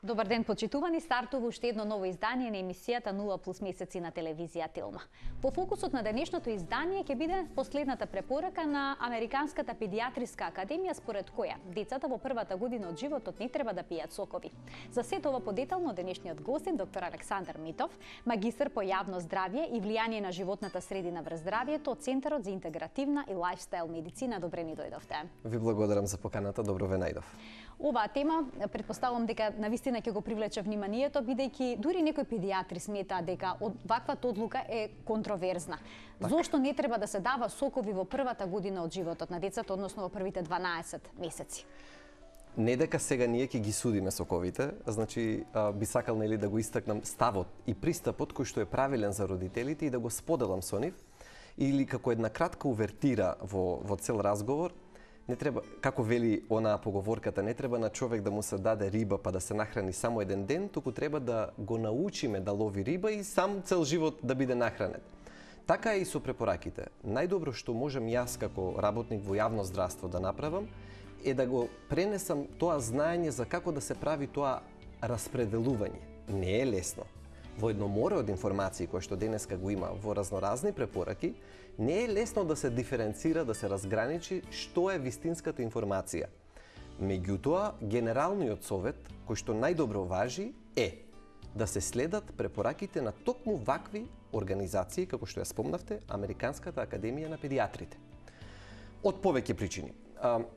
Добар ден, почитувани, стартува уште едно ново издание на емисијата 0 плюс месеци на телевизија Телма. По фокусот на денешното издание ќе биде последната препорака на Американската педијатриска академија, според која децата во првата година од животот не треба да пијат сокови. За сето ова подетално денешниот гостин доктор Александар Митов, магистар по јавно здравје и влијание на животната средина врз здравјето од Центарот за интегративна и лајфстайл медицина. Добре ни дојдовте. Ви благодарам за поканата, добро ве најдов. Оваа тема, претпоставувам дека навистина ќе го привлече вниманието, бидејќи дури некои педијатри сметаат дека ваквата одлука е контроверзна. Зошто не треба да се дава сокови во првата година од животот на децата, односно во првите 12 месеци? Не дека сега ние ќе ги судиме соковите, значи би сакал нели да го истакнам ставот и пристапот кој што е правилен за родителите и да го споделам со нив, или како една кратка увертира во цел разговор. Не треба, како вели онаа поговорката, не треба на човек да му се даде риба па да се нахрани само еден ден, туку треба да го научиме да лови риба и сам цел живот да биде нахранет. Така е и со препораките. Најдобро што можам јас како работник во јавно здравство да направам е да го пренесам тоа знаење за како да се прави тоа распределување. Не е лесно. Во едно море од информации кои што денеска го има во разноразни препораки, не е лесно да се диференцира, да се разграничи што е вистинската информација. Меѓутоа, генералниот совет, кој што најдобро важи, е да се следат препораките на токму вакви организации, како што ја спомнавте, Американската академија на педијатрите. Од повеќе причини.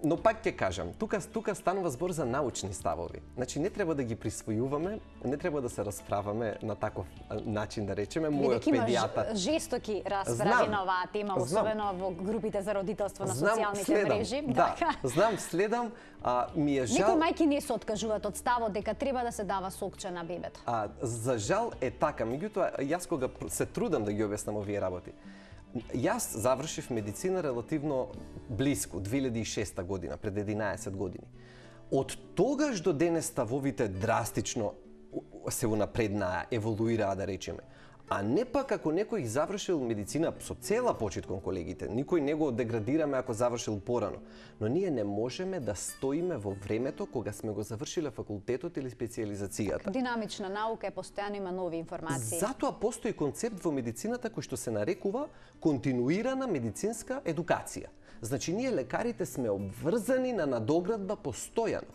Но пак ќе кажам, тука станува збор за научни ставови. Значи не треба да ги присвојуваме, не треба да се расправаме на таков начин, да речеме, мојот педијатар. Има жестоки расправи на оваа тема, особено во групите за родителство на социјалните мрежи. Да, знам, следам, ми е жал. Некои мајки не се откажуваат од ставот дека треба да се дава сокче на бебето. За жал е така, меѓутоа јас кога се трудам да ги објаснам овие работи. Јас завршив медицина релативно блиску, 2006 година, пред 11 години. Од тогаш до денес ставовите драстично се унапреднаа, еволуираа, да речеме. А не пак ако некој завршил медицина, со цела почит кон колегите, никој не го деградираме ако завршил порано, но ние не можеме да стоиме во времето кога сме го завршиле факултетот или специјализацијата. Динамична наука е, постојано има нови информации. Затоа постои концепт во медицината кој што се нарекува континуирана медицинска едукација. Значи, ние лекарите сме обврзани на надоградба постојано.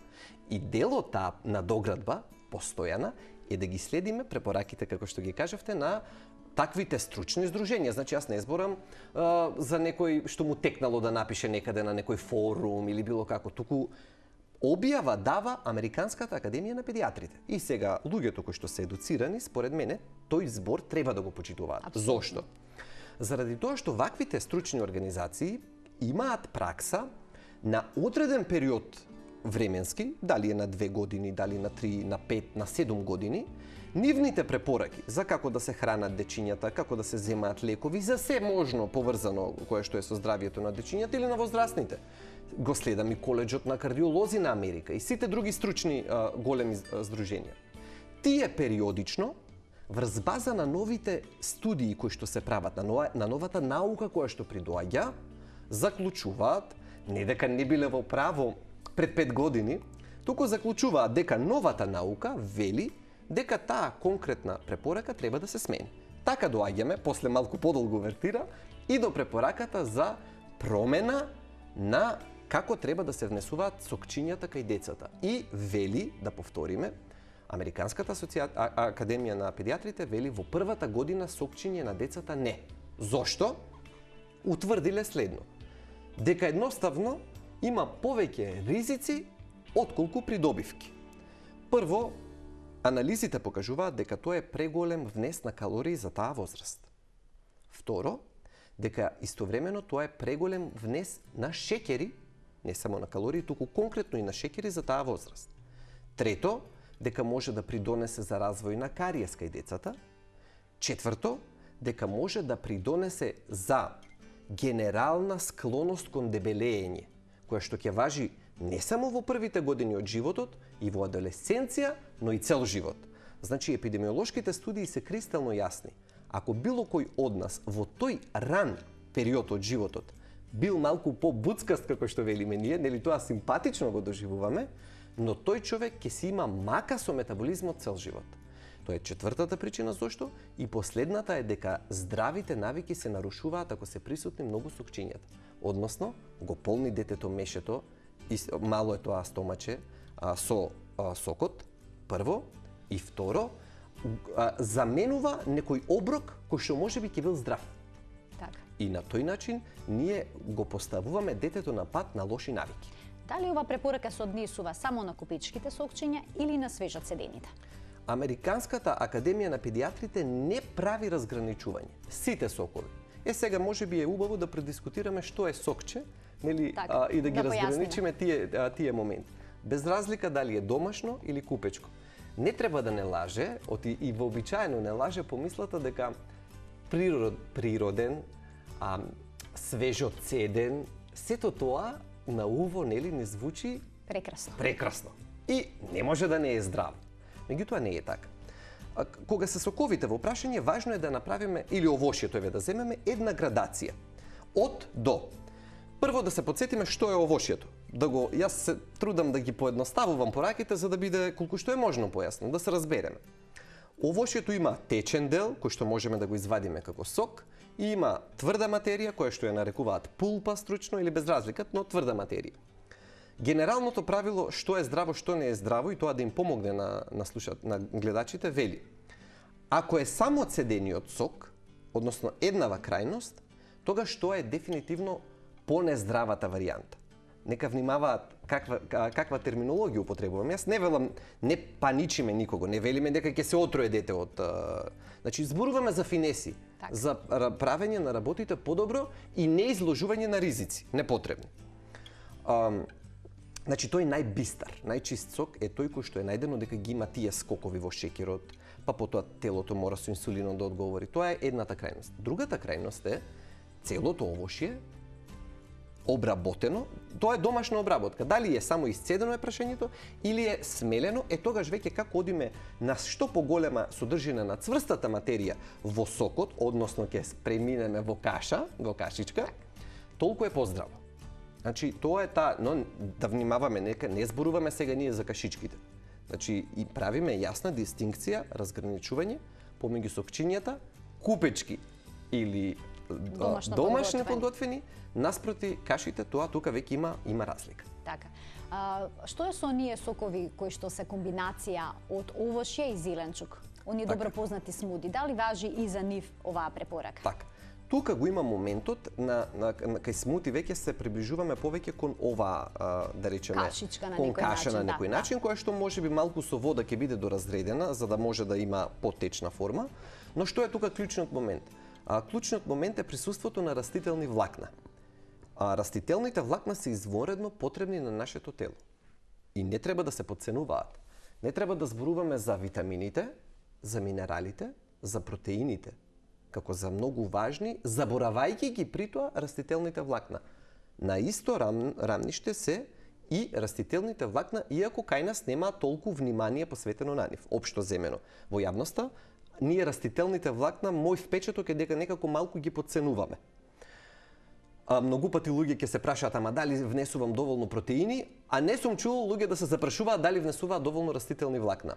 И дел од таа надоградба постојана е да ги следиме препораките, како што ги кажавте, на таквите стручни здруженија. Значи, јас не зборам за некој што му текнало да напише некаде на некој форум или било како, туку објава дава Американската академија на педијатрите. И сега, луѓето кои што се едуцирани, според мене, тој збор треба да го почитуваат. Зошто? Заради тоа што ваквите стручни организации имаат пракса на одреден период временски, дали е на 2 години, дали на 3, на 5, на 7 години, нивните препораки за како да се хранат дечињата, како да се земаат лекови, за се можно поврзано кое што е со здравјето на дечињата или на возрастните. Го следам и коледжот на кардиолози на Америка и сите други стручни големи здруженија. Тие периодично, врз база на новите студии кои што се прават, на новата наука која што придоаѓа, заклучуваат, не дека не биле во право пред 5 години, туку заклучуваат дека новата наука вели дека таа конкретна препорака треба да се смени. Така доаѓаме, после малку подолго вертира, и до препораката за промена на како треба да се внесуваат сокчињата кај децата. И вели, да повториме, Американската академија на педијатрите вели во првата година сокчиње на децата не. Зошто? Утврдиле следно. Дека едноставно има повеќе ризици отколку придобивки. Прво, анализите покажуваат дека тоа е преголем внес на калории за таа возраст. Второ, дека истовремено тоа е преголем внес на шеќери, не само на калории, туку конкретно и на шеќери за таа возраст. Трето, дека може да придонесе за развој на кариес кај децата. Четврто, дека може да придонесе за генерална склоност кон дебелење, која што ќе важи не само во првите години од животот, и во адолесценција, но и цел живот. Значи, епидемиолошките студии се кристално јасни. Ако било кој од нас во тој ран период од животот бил малку по-буцкаст, како што велиме ние, нели тоа симпатично го доживуваме, но тој човек ќе си има мака со метаболизмот цел живот. Тоа е четвртата причина зошто и последната е дека здравите навики се нарушуваат ако се присутни многу сокчињата. Односно, го полни детето мешето, и мало е тоа стомаче со сокот, прво, и второ, заменува некој оброк кој што можеби ќе бил здрав. Така. И на тој начин ние го поставуваме детето на пат на лоши навики. Дали ова препорака се однесува само на купичките сокчиња или на свежо цедените? Американската академија на педиатрите не прави разграничување. Сите сокови. Сега можеби е убаво да предискутираме што е сокче, нели, така, и да ги да разграничиме тие моменти. Без разлика дали е домашно или купечко. Не треба да не лаже, и вообичаено не лаже помислата дека природен, свежо цеден, сето тоа на уво нели не звучи прекрасно. И не може да не е здраво. Меѓутоа не е така. Кога се соковите во прашање, важно е да направиме, или овошјето да земеме, една градација. Од до. Прво да се подсетиме што е овошјето. Јас се трудам да ги поедноставувам пораките за да биде колку што е можно појасно, да се разбереме. Овошјето има течен дел, кој што можеме да го извадиме како сок, и има тврда материја, која што ја нарекуваат пулпа стручно или без разлика, но тврда материја. Генералното правило што е здраво, што не е здраво, и тоа да им помогне на гледачите, вели: ако е само цедениот сок, односно еднава крајност, тогаш тоа е дефинитивно понездравата варијанта. Нека внимаваат каква терминологија употребувам. Јас не велам, не паничиме никого, не велиме дека ќе се отруе дете од... Значи, зборуваме за финеси, так, за правење на работите подобро и не изложување на ризици, непотребни. Значи, тој најбистар, најчист сок е тој кој што е најдено дека ги има тие скокови во шеќерот, па потоа телото мора со инсулинот да одговори. Тоа е едната крајност. Другата крајност е целото овошје обработено, тоа е домашна обработка. Дали е само исцедено е прашањето или е смелено, тогаш веќе како одиме на што поголема содржина на цврстата материја во сокот, односно ќе преминеме во каша, во кашичка, толку е поздраво. Значи, тоа е но да внимаваме, нека не зборуваме сега ние за кашичките. Значи, и правиме јасна дистинкција, разграничување помеѓу сокчињата, купечки или домашни подготвени, наспроти кашите, тоа тука веќе има разлика. Така. Што е со оние сокови кои што се комбинација од овошје и зеленчук? Оние добро познати смуди, дали важи и за нив оваа препорака? Така. Тука го има моментот кај смути веќе се приближуваме повеќе кон ова, да речеме, кон каша на некој начин, која што можеби малку со вода ќе биде доразредена за да може да има потечна форма. Но што е тука клучниот момент? Клучниот момент е присуството на растителни влакна. Растителните влакна се изворедно потребни на нашето тело. И не треба да се потценуваат. Не треба да зборуваме за витамините, за минералите, за протеините, како за многу важни, заборавајќи ги при тоа растителните влакна. На исто рамниште се и растителните влакна, иако кај нас нема толку внимание посветено на нив. Општо земено. Во јавноста, ние растителните влакна, мој впечаток е дека некако малку ги потценуваме. Многу пати луѓе ќе се прашаат, ама дали внесувам доволно протеини, а не сум чул луѓе да се запрашуваат дали внесуваат доволно растителни влакна.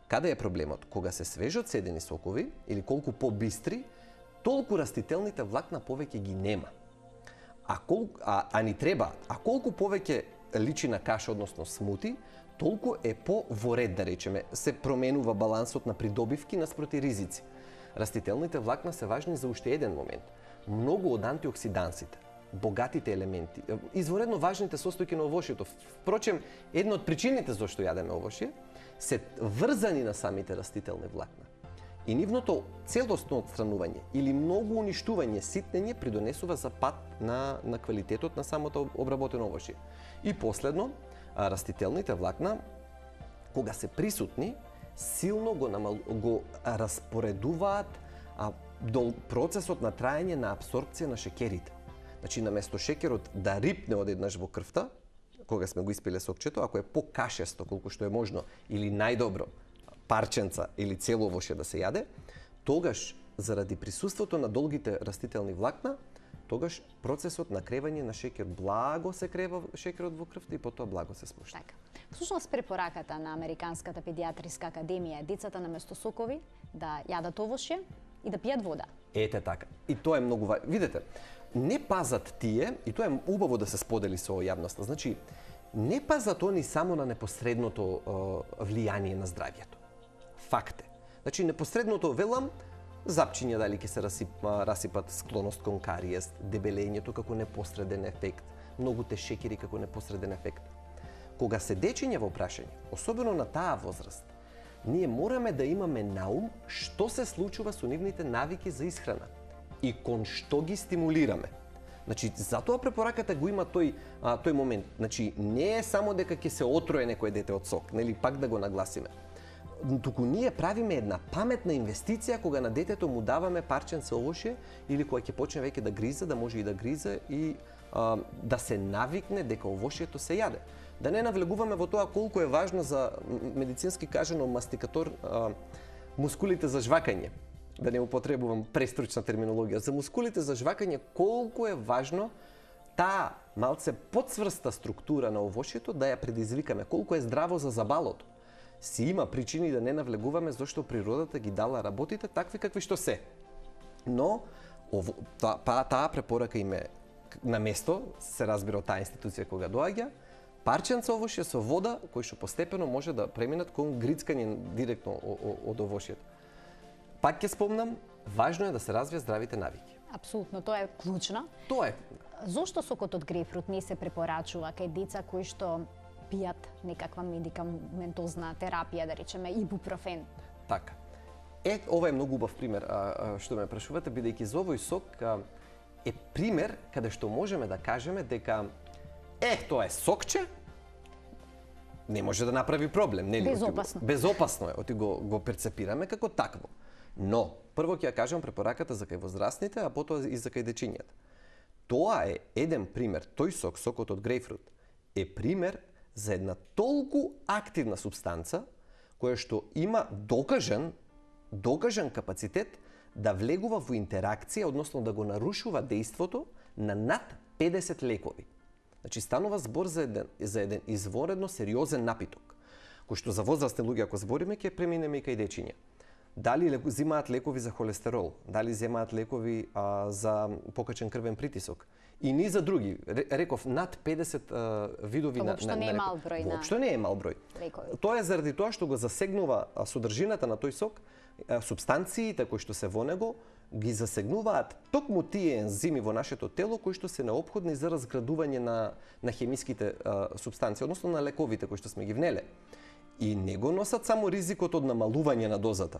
Каде е проблемот? Кога се свежо цедени сокови, или колку побистри, толку растителните влакна повеќе ги нема. А ни треба, колку повеќе личи на каша, односно смути, толку е во ред, да речеме, се променува балансот на придобивки наспроти ризици. Растителните влакна се важни за уште еден момент. Многу од антиоксидансите, богатите елементи, изворедно важните состојки на овошјето. Впрочем, една од причините зашто јадеме овошје се врзани на самите растителни влакна. И нивното целосно отстранување или многу уништување, ситнење придонесува за пат на квалитетот на самото обработено овошје. И последно, растителните влакна, кога се присутни, силно го распоредуваат до процесот на траење на апсорбција на шеќерите. Значи, наместо шеќерот да рипне одеднаш во крвта, кога сме го испиле сокчето, ако е покашесто, колку што е можно, или најдобро, парченца или цело овошје да се јаде, тогаш, заради присуството на долгите растителни влакна, тогаш процесот на кревање на шеќер благо се крева шеќерот во крвта и потоа благо се спушта. Така. Всушност препораката на Американската педијатриска академија е децата наместо сокови да јадат овошје и да пијат вода. Ете така. И тоа е многу важно. Видете, не пазат тие, и тоа е убаво да се сподели со јавноста. Значи, не пазат они само на непосредното влијание на здравјето. Факт е. Значи, непосредното велам, запчиња дали ќе се расипат склоност кон кариест, дебелењето како непосреден ефект, многуте шеќери како непосреден ефект. Кога се дечиња во прашање, особено на таа возраст, ние мораме да имаме на ум што се случува со нивните навики за исхрана и кон што ги стимулираме. Значи, затоа препораката го има тој момент. Значи, не е само дека ќе се отруе некој дете од сок, нели, пак да го нагласиме. Туку ние правиме една паметна инвестиција кога на детето му даваме парченце овошје или кога ќе почне веќе да гризе, да може и да гризе и да се навикне дека овошјето се јаде. Да не навлегуваме во тоа колку е важно за медицински кажано мастикатор мускулите за жвакање. Да не употребувам престручна терминологија. За мускулите за жвакање колку е важно таа малце подсврста структура на овошјето да ја предизвикаме, колку е здраво за забалото. Си има причини да не навлегуваме зашто природата ги дала работите такви какви што се. Но таа препорака им е на место, се разбира од таа институција кога доаѓа, парченца овошје со вода кои што постепено може да преминат кон грицкање директно од овошјето. Пак ќе спомнам, важно е да се развија здравите навики. Апсолутно, тоа е клучно. Тоа е. Зошто сокот од грейпфрут не се препорачува кај деца кои што пијат некаква медикаментозна терапија, да речеме ибупрофен? Така. Ова е многу убав пример што ме прашувате, бидејќи за овој сок е пример каде што можеме да кажеме дека тоа е сокче, не може да направи проблем, нели? Безопасно. Безопасно е, оти го перцепираме како такво. Но, прво ќе ја кажам препораката за кај возрастните, а потоа и за кај дечињата. Тоа е еден пример, тој сок, сокот од грейпфрут, е пример за една толку активна субстанца која што има докажан капацитет да влегува во интеракција, односно да го нарушува дејството на над 50 лекови. Значи станува збор за еден изворедно сериозен напиток, кој што за возрастни луѓе ако збориме ќе преминеме и кај дечиња. Дали земаат лекови за холестерол, дали земаат лекови за покачен крвен притисок и ни за други. Реков над 50 видови на Воопшто не е мал број. Воопшто не е мал број. Тоа е заради тоа што го засегнува содржината на тој сок, субстанциите кои што се во него ги засегнуваат токму тие ензими во нашето тело кои што се неопходни за разградување на хемиските субстанции, односно на лековите кои што сме ги внеле. И не го носат само ризикот од намалување на дозата,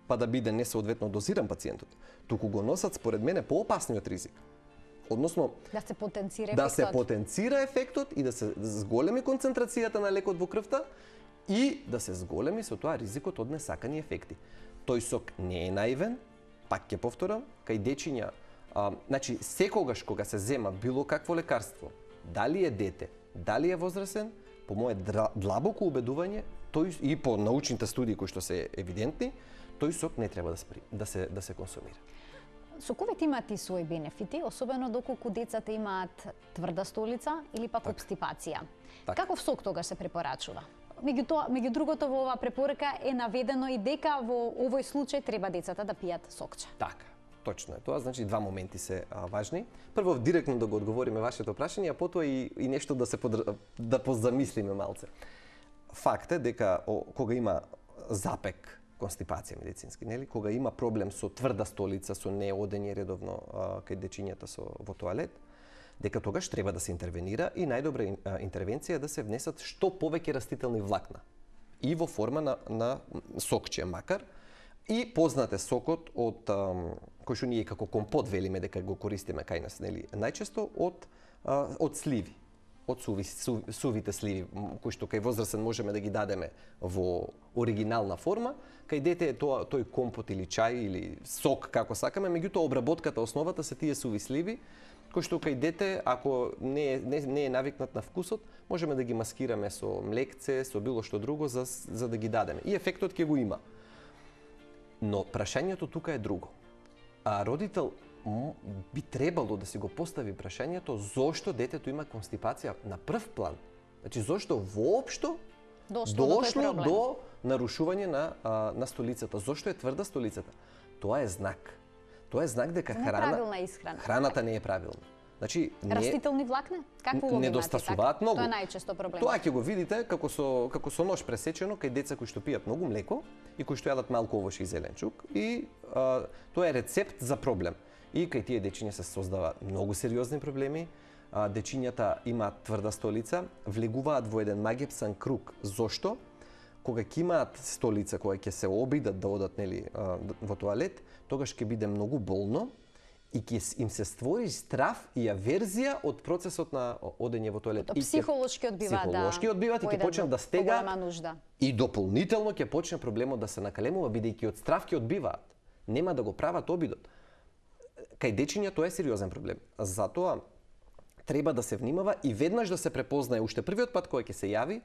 па да биде несоодветно дозиран пациентот, туку го носат според мене поопасниот ризик. Односно да се потенцира ефектот. Да се потенцира ефектот и да се зголеми концентрацијата на лекот во крвта и да се зголеми со тоа ризикот од несакани ефекти. Тој сок не е наивен, пак ќе повторам, кај дечиња, значи секогаш кога се зема било какво лекарство, дали е дете, дали е возрасен, по мое длабоко убедување, тој и по научните студии кои што се евидентни, тој сок не треба да се консумира. Соковите имаат и своји бенефити, особено доколку децата имаат тврда столица или пак обстипација. Каков сок тогаш се препорачува? Меѓу другото во оваа препорака е наведено и дека во овој случај треба децата да пијат сокче. Така, точно е тоа. Значи два моменти се важни. Прво директно да го одговориме вашето прашање, а потоа и нешто да позамислиме малце. Факт е дека кога има запек, констипација медицински, нели? Кога има проблем со тврда столица, со неодење редовно кај дечињата во тоалет, дека тогаш треба да се интервенира и најдобра интервенција е да се внесат што повеќе растителни влакна. И во форма на сокче макар, и познате сокот од кој што ние како компот велиме дека го користиме кај нас, нели, најчесто од сливи, од сувите сливи, кои што кај возрастен можеме да ги дадеме во оригинална форма, кај дете е тој компот или чај или сок како сакаме, меѓутоа обработката, основата се тие суви сливи, кои што кај дете, ако не е навикнат на вкусот, можеме да ги маскираме со млекце, со било што друго за да ги дадеме. И ефектот ќе го има. Но прашањето тука е друго. Родител би требало да си го постави прашањето зошто детето има констипација на прв план. Значи, зошто воопшто дошло до нарушување на столицата. Зошто е тврда столицата? Тоа е знак. Тоа е знак дека храната не е правилна. Значи, растителни влакна? Какво улога недостасуваат многу. Тоа е најчесто проблем. Тоа ќе го видите како со нож пресечено кај деца кои што пијат многу млеко и кои што јадат малку овошје и зеленчук, и тоа е рецепт за проблем. И кај тие дечиња се создава многу сериозни проблеми. Дечињата имаат тврда столица, влегуваат во еден магепсан круг. Зошто? Кога ќе имаат столица, кога ќе се обидат да одат во тоалет, тогаш ќе биде многу болно и ќе им се створи страв и аверзија од процесот на одење во тоалет. Психолошки одбиваат и ќе почнат да стегаат. И дополнително ќе почне проблемот да се накалемува, бидејќи од страв ќе одбиваат. Нема да го прават обидот. Кај дечиња тоа е сериозен проблем. Затоа треба да се внимава и веднаш да се препознае уште првиот пат кога ќе се јави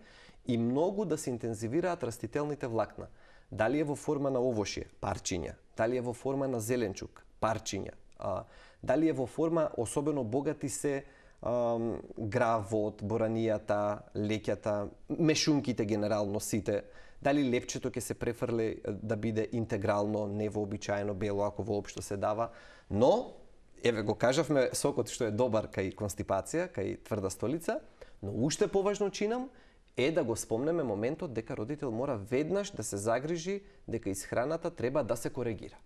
и многу да се интензивираат растителните влакна. Дали е во форма на овошје, парчиња, дали е во форма на зеленчук, парчиња, дали е во форма особено богати се гравот, боранијата, леќата, мешунките генерално сите, дали лепчето ќе се префрли да биде интегрално, невообичаено бело ако воопшто се дава, но еве го кажавме сокот што е добар кај констипација, кај тврда столица, но уште поважно чинам е да го спомнеме моментот дека родител мора веднаш да се загрижи дека исхраната треба да се коригира.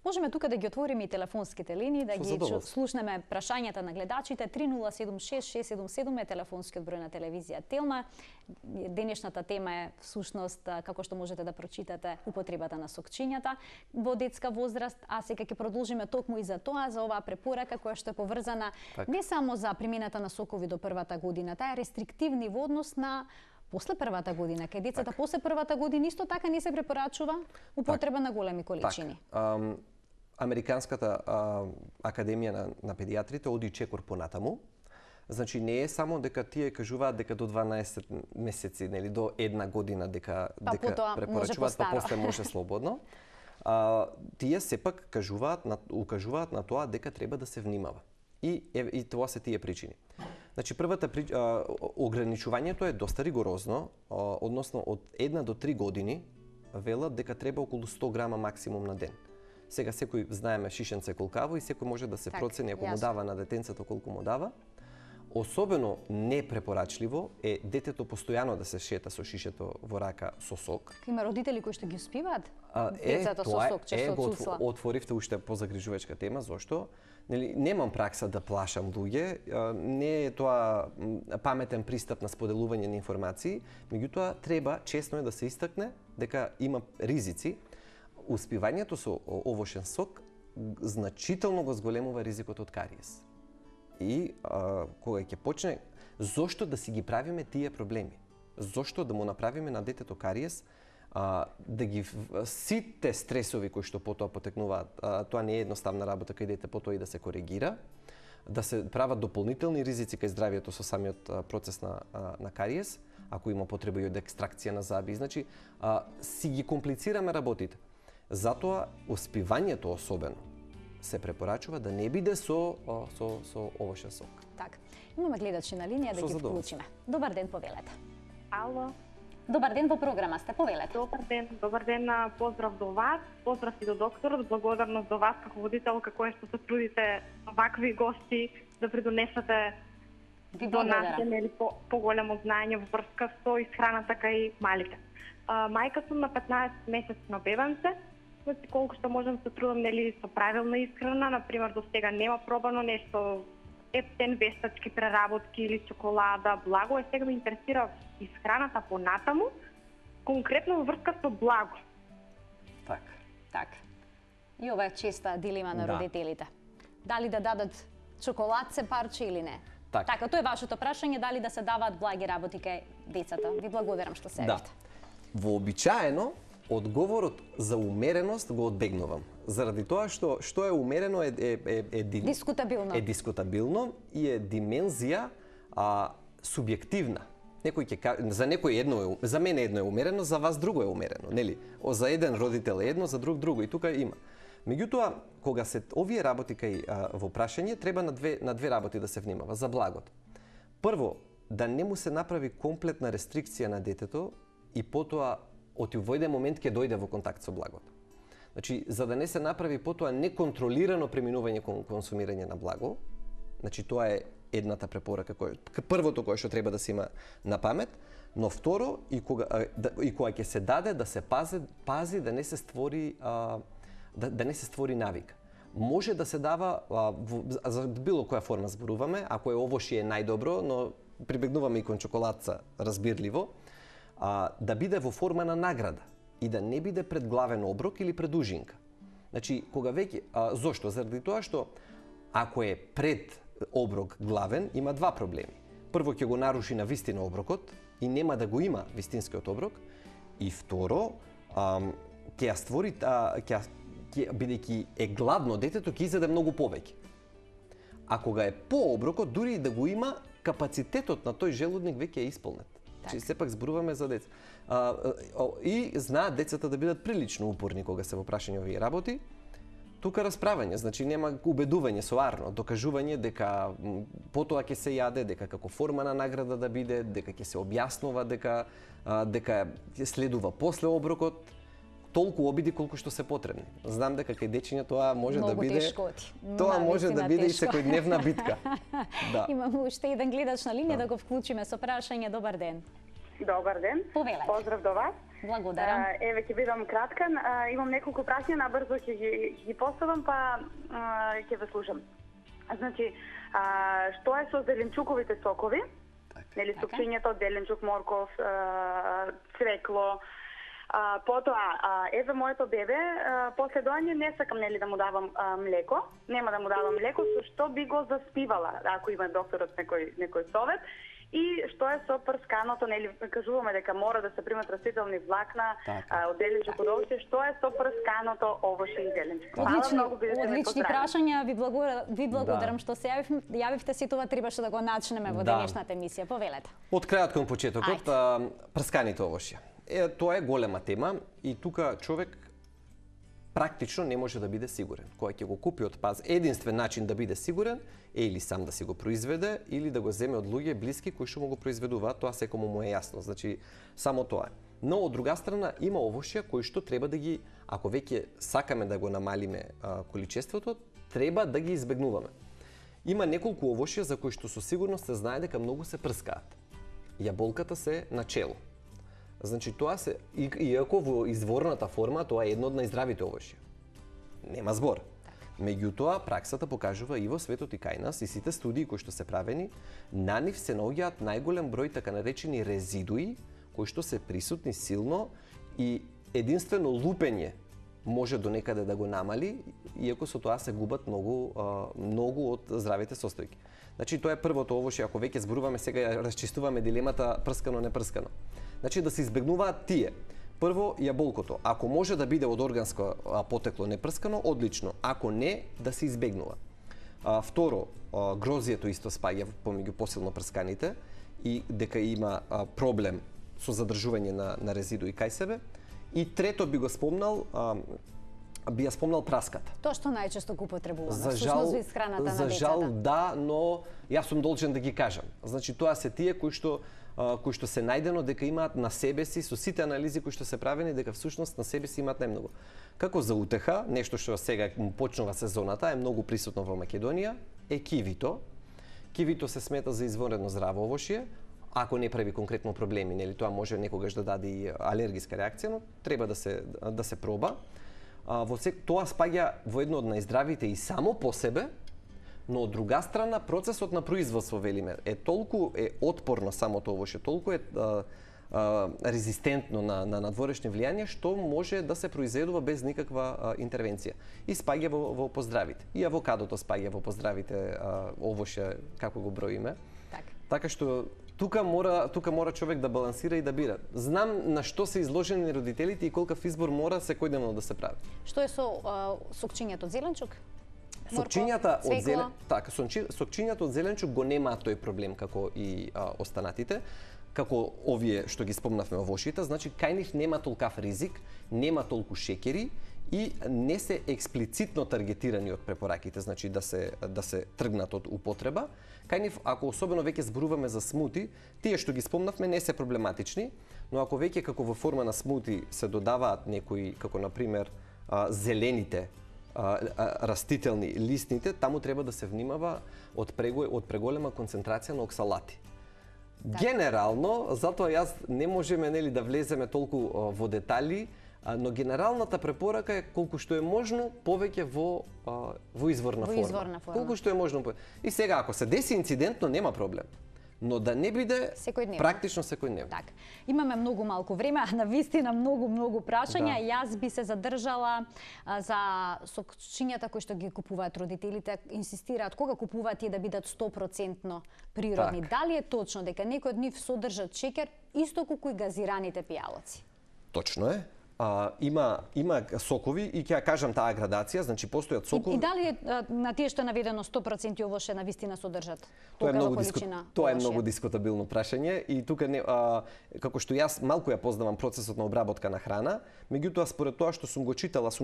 Можеме тука да ги отвориме и телефонските линии, да ги слушнеме прашањата на гледачите. 307677 е телефонскиот број на телевизија Телма. Денешната тема е всушност, како што можете да прочитате, употребата на сокчињата во детска возраст, а сега ќе продолжиме токму и за тоа, за оваа препорака која што е поврзана не само за примената на сокови до првата година, таа е рестриктивни во однос на после првата година. Кај децата после првата година исто така не се препорачува употреба на големи количини. Американската академија на педијатрите оди чекор понатаму. Значи не е само дека тие кажуваат дека до 12 месеци, нели до една година дека препорачуваат, па после може слободно. Тие сепак укажуваат на тоа дека треба да се внимава. И тоа се тие причини. Значи првата ограничувањето е доста ригорозно, односно од 1 до 3 години велат дека треба околу 100 грама максимум на ден. Сега секој знаеме шишенце колкаво и секој може да се процени ако му дава на детенцето колку му дава. Особено непрепорачливо е детето постојано да се шета со шишето во рака со сок. Има родители кои што ги успиваат децата со сок, често отсутства. Отворивте уште позагрижувачка тема, зошто? Немам пракса да плашам луѓе, не е тоа паметен пристап на споделување на информации, меѓутоа треба честно е да се истакне дека има ризици. Успивањето со овошен сок значително го зголемува ризикот од кариес. И кога ќе почне, зошто да си ги правиме тие проблеми? Зошто да му направиме на детето кариес, да ги сите стресови кои што потоа потекнуваат, тоа не е едноставна работа кај дете потоа и да се коригира, да се прават дополнителни ризици кај здравието со самиот процес на кариес, ако има потреба и од екстракција на заби, значи си ги комплицираме работите. Затоа успивањето особено се препорачува да не биде со овошен сок. Така. Имаме гледачи на линија да ги вклучиме. Добар ден, повелете. Ало. Добар ден, во програма сте, повелете. Добар ден, поздрав до вас, поздрав и до докторот, благодарност до вас како водителка која што се трудите вакви гости да придонесете до нас поголемо знаење во врска со исхраната кај малите. Мајка сум на 15 месечно бебенце, колку што можам се трудам со правилна исхрана, например до сега нема пробано нешто ептен, вештачки преработки или чоколада, благо. Сега ме интересира исхраната понатаму, конкретно во врска со благо. Така. И ова е честа дилема на родителите. Дали да дадат чоколадце, парче или не? Така, тоа е вашето прашање, дали да се даваат благи работи кај децата. Ви благодарам што се явите. Вообичаено, одговорот за умереност го одбегнувам. Заради тоа што е умерено е дискутабилно и е димензија субјективна. За некој едно за мене едно е умерено, за вас друго е умерено, нели? За еден родител е едно, за друго и тука има. Меѓутоа, кога се овие работи кај во прашање, треба на две работи да се внимава за благот. Прво, да не му се направи комплетна рестрикција на детето и потоа во еден момент ќе дојде во контакт со благот. Значи, за да не се направи потоа неконтролирано преминување кон консумирање на благо, значи тоа е едната препорака првото кое што треба да се има на памет, но второ и кога ќе се даде да се пази да не се створи да не се створи навик. Може да се дава за било која форма зборуваме, ако е овошје е најдобро, но прибегнуваме и кон чоколадца, разбирливо, да биде во форма на награда и да не биде пред главен оброк или пред ужинка. Значи, кога веќе зошто? Заради тоа што ако е пред оброк главен, има два проблеми. Прво ќе го наруши на вистина оброкот и нема да го има вистинскиот оброк, и второ ќе ја створи бидејќи е гладно детето ќе изеде многу повеќе. А кога е по оброкот, дури и да го има, капацитетот на тој желудник веќе е исполнет. Значи сепак зборуваме за деца. И знаат децата да бидат прилично упорни кога се во прашање овие работи. Тука расправање, значи нема убедување со арно, докажување дека потоа ќе се јаде, дека како форма на награда да биде, дека ќе се објаснува дека ќе следува после оброкот. Толку обиди колку што се потребни. Знам дека кај дечиња тоа може да биде тоа може да биде и секојдневна битка. Да. Имаме уште еден гледач на линија да го вклучиме со прашање. Добар ден. Добар ден. Повелете. Поздрав до вас. Благодарам. Еве ќе бидам кратка. Имам неколку прашања, набрзо ќе ги поставам, па ќе ве слушам. Значи, што е со зеленчуковите сокови? Нели сокчињето, зеленчук, морков, цвекло. Потоа, еве моето бебе, после доање не сакам нели да му давам млеко, нема да му давам млеко, со што би го заспивала, ако има докторот некој совет. И што е со прсканото, нели кажуваме дека мора да се примат растителни влакна од зеленчук од овошје, што е со прсканото овошје и зеленчук? Одлични прашања, ви благодарам што се јавивте, си това требаше да го начнеме во денешната емисија. Повелете. Од крајот кон почетокот, прсканите овошје. Тоа е голема тема и тука човек практично не може да биде сигурен. Кога ќе го купи од паз, единствен начин да биде сигурен е или сам да си го произведе, или да го земе од луѓе блиски кои што му го произведуваат, тоа секому му е јасно. Значи, само тоа е. Но од друга страна има овошја кои што треба да ги, ако веќе сакаме да го намалиме количеството, треба да ги избегнуваме. Има неколку овошја за кои што со сигурност се знае дека многу се прскаат. Јаболката се начело. Значи тоа се, иако во изворната форма тоа е едно од најздравите овошја. Нема збор. Меѓутоа, праксата покажува и во светот и кај нас, и сите студии кои што се правени, на нив се наоѓаат најголем број така наречени резидуи, кои што се присутни силно и единствено лупење може до некаде да го намали, иако со тоа се губат многу од здравите состојки. Значи, тоа е првото овошје, ако веќе зборуваме, сега расчистуваме дилемата прскано-непрскано. Значи, да се избегнуваат тие. Прво, јаболкото. Ако може да биде од органско потекло непрскано, одлично. Ако не, да се избегнува. Второ, грозието исто спаѓа помеѓу посилно прсканите и дека има проблем со задржување на резидуи кај себе. И трето би ја спомнал праската. Тоа што најчесто го употребуваме, за исхраната на децата. За жал да, но јас сум должен да ги кажам. Значи тоа се тие кои што се најдено дека имаат на себе си, со сите анализи кои што се правени, дека всушност на себе си имаат најмногу. Како за утеха, нешто што сега почнува сезоната, е многу присутно во Македонија, е кивито. Кивито се смета за извонредно здраво овошје, ако не прави конкретно проблеми, нели тоа може некогаш да даде и алергиска реакција, но треба да се проба. Тоа спаѓа во едно од најздравите и само по себе, но од друга страна процесот на производство, велиме, е толку отпорно самото овошје, толку е резистентно на надворешни влијанија, што може да се произведува без никаква интервенција. И спаѓа во поздравите. И авокадото спаѓа во поздравите овошје, како го броиме. Така што тука мора човек да балансира и да бира. Знам на што се изложени родителите и колкав избор мора секојдневно да се прави. Што е со сокчињето од зеленчук? Сокчињата од зеленчук го немаат тој проблем како и останатите, како овие што ги спомнавме овошите, значи кај нив нема толкав ризик, нема толку шеќери и не се експлицитно таргетирани од препораките, значи да се тргнат од употреба. Кај нив, ако особено веќе зборуваме за смути, тие што ги спомнавме не се проблематични, но ако веќе како во форма на смути се додаваат некои, како на пример зелените растителни листните, таму треба да се внимава од преголема концентрација на оксалати. Генерално, затоа јас не можеме да влеземе толку во детали, но генералната препорака е колку што е можно повеќе во изворна форма. Колку што е можно повеќе. И сега, ако се деси инцидентно, нема проблем. Но да не биде практично секојдневно. Так. Имаме многу малку време, а навистина многу прашања. Јас би се задржала за сокчињата кои што ги купуваат родителите, инсистираат кога купуваат тие да бидат 100% природни. Дали е точно дека некои од нив содржат шекер исто колку и газираните пијалаци? Точно е. Има сокови и ќе ја кажам таа градација, значи постојат сокови. И дали на тие што е наведено 100% овоше навистина содржат толкова количина? Тоа е многу дискутабилно прашање и тука како што јас малку ја познавам процесот на обработка на храна, меѓутоа според тоа што сум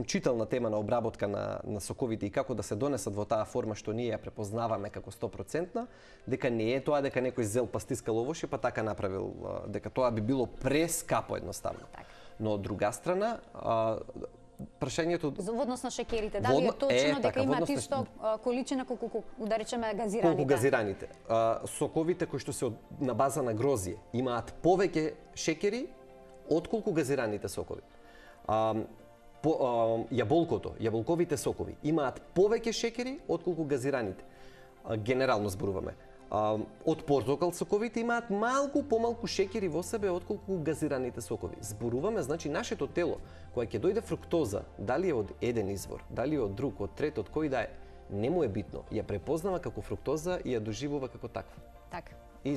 читал на тема на обработка на соковите и како да се донесат во таа форма што ние ја препознаваме како 100%, дека не е тоа дека некој зел па стискал овоше па така направил, дека тоа би било прескапо едноставно. Но од друга страна, прашањето во однос на шекерите, дали е точно дека имаат исто количина колку да речеме газираните? Колку газираните. Соковите кои што се на база на грозје имаат повеќе шекери отколку газираните сокови. Јаболковите сокови имаат повеќе шекери отколку газираните. Генерално зборуваме. Од портокал соковите имаат малку помалку шекери во себе отколку газираните сокови. Зборуваме, значи нашето тело, кога ќе дојде фруктоза, дали е од еден извор, дали е од друг, од трет, од кој да е, не му е битно. Ја препознава како фруктоза и ја доживува како таква. Така. И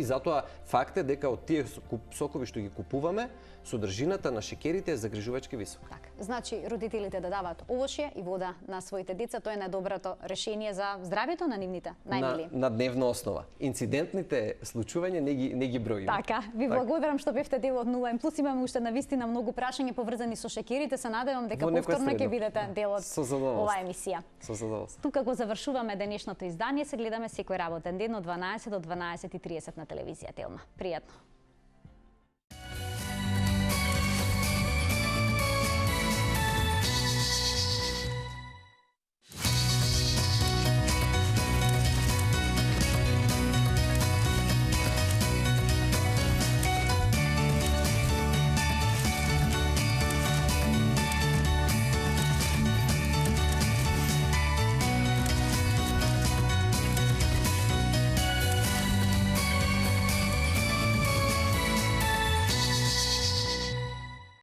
затоа факт е дека од тие сокови што ги купуваме, содржината на шекерите е загрижувачки висока. Така. Значи родителите да даваат овошје и вода на своите деца, тоа е најдоброто решение за здравјето на нивните најмили. На дневна основа. Инцидентните случувања не ги броиме. Така, ви благодарам што бевте дел од 0+. Имаме уште навистина многу прашања поврзани со шекерите. Се надевам дека повторно ќе бидете дел од оваа емисија. Со задоволство. Тука го завршуваме денешното издание. Се гледаме секој работен ден од 12 до 12:30 на телевизија Телма. Пријатно.